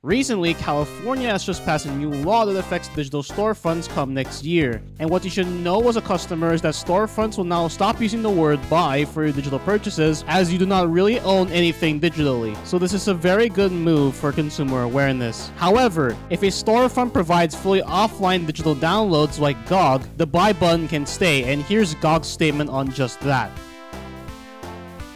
Recently, California has just passed a new law that affects digital storefronts come next year. And what you should know as a customer is that storefronts will now stop using the word buy for your digital purchases, as you do not really own anything digitally. So this is a very good move for consumer awareness. However, if a storefront provides fully offline digital downloads like GOG, the buy button can stay, and here's GOG's statement on just that.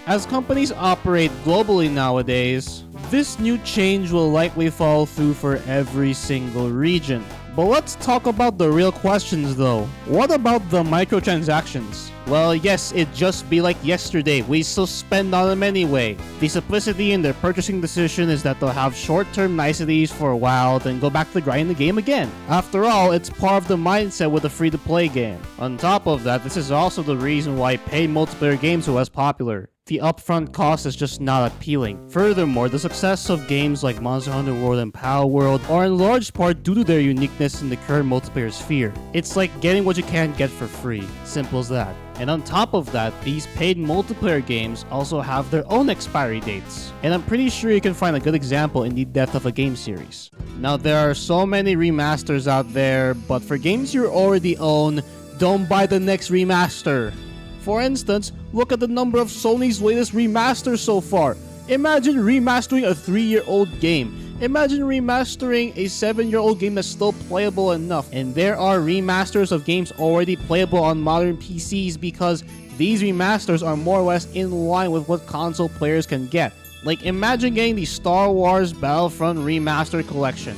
As companies operate globally nowadays, this new change will likely fall through for every single region. But let's talk about the real questions though. What about the microtransactions? Well, yes, it just be like yesterday, we still spend on them anyway. The simplicity in their purchasing decision is that they'll have short-term niceties for a while, then go back to grinding the game again. After all, it's part of the mindset with a free-to-play game. On top of that, this is also the reason why paid multiplayer games are less popular. The upfront cost is just not appealing. Furthermore, the success of games like Monster Hunter World and Power World are in large part due to their uniqueness in the current multiplayer sphere. It's like getting what you can't get for free. Simple as that. And on top of that, these paid multiplayer games also have their own expiry dates. And I'm pretty sure you can find a good example in the Death of a Game series. Now, there are so many remasters out there, but for games you already own, don't buy the next remaster. For instance, look at the number of Sony's latest remasters so far. Imagine remastering a 3-year-old game. Imagine remastering a 7-year-old game that's still playable enough. And there are remasters of games already playable on modern PCs because these remasters are more or less in line with what console players can get. Like, imagine getting the Star Wars Battlefront Remastered Collection.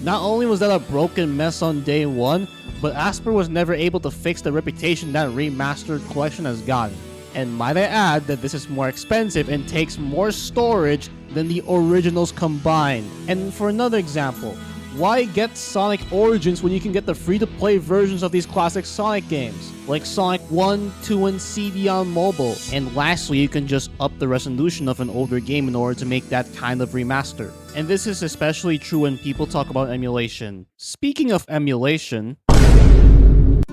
Not only was that a broken mess on day one, but Asper was never able to fix the reputation that remastered collection has gotten. And might I add that this is more expensive and takes more storage than the originals combined. And for another example, why get Sonic Origins when you can get the free-to-play versions of these classic Sonic games, like Sonic 1, 2, and CD on mobile? And lastly, you can just up the resolution of an older game in order to make that kind of remaster. And this is especially true when people talk about emulation. Speaking of emulation...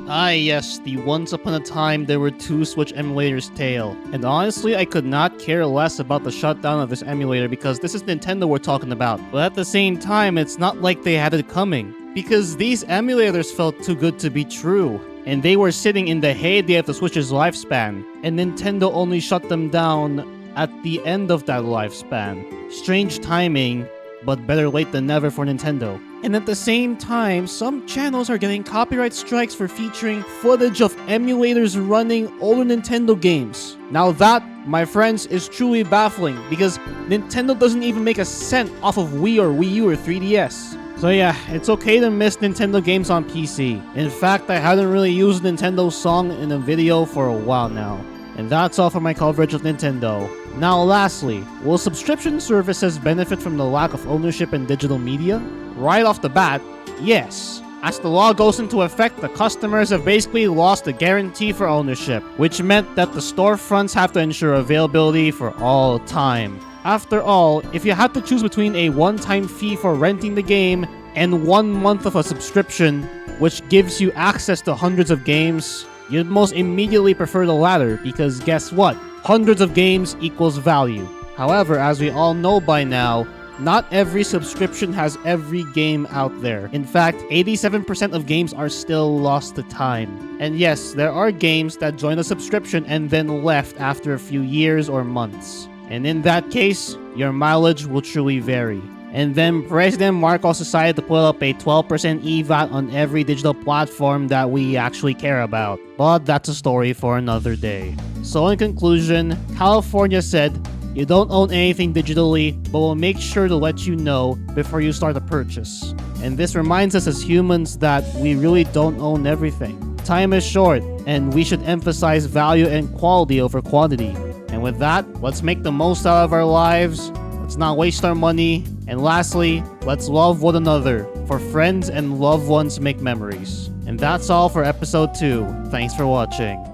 Ah yes, the once upon a time there were two Switch emulators tale. And honestly, I could not care less about the shutdown of this emulator because this is Nintendo we're talking about. But at the same time, it's not like they had it coming. Because these emulators felt too good to be true. And they were sitting in the heyday of the Switch's lifespan. And Nintendo only shut them down at the end of that lifespan. Strange timing, but better late than never for Nintendo. And at the same time, some channels are getting copyright strikes for featuring footage of emulators running older Nintendo games. Now that, my friends, is truly baffling because Nintendo doesn't even make a cent off of Wii or Wii U or 3DS. So yeah, it's okay to miss Nintendo games on PC. In fact, I haven't really used Nintendo's song in a video for a while now. And that's all for my coverage of Nintendo. Now lastly, will subscription services benefit from the lack of ownership in digital media? Right off the bat, yes. As the law goes into effect, the customers have basically lost the guarantee for ownership, which meant that the storefronts have to ensure availability for all time. After all, if you had to choose between a one-time fee for renting the game and 1 month of a subscription, which gives you access to hundreds of games, you'd most immediately prefer the latter because guess what? Hundreds of games equals value. However, as we all know by now, not every subscription has every game out there. In fact, 87% of games are still lost to time. And yes, there are games that join a subscription and then left after a few years or months. And in that case, your mileage will truly vary. And then President Marcos decided to put up a 12% EVAT on every digital platform that we actually care about. But that's a story for another day. So in conclusion, California said, you don't own anything digitally, but we'll make sure to let you know before you start a purchase. And this reminds us as humans that we really don't own everything. Time is short, and we should emphasize value and quality over quantity. And with that, let's make the most out of our lives. Let's not waste our money. And lastly, let's love one another, for friends and loved ones make memories. And that's all for episode 2. Thanks for watching.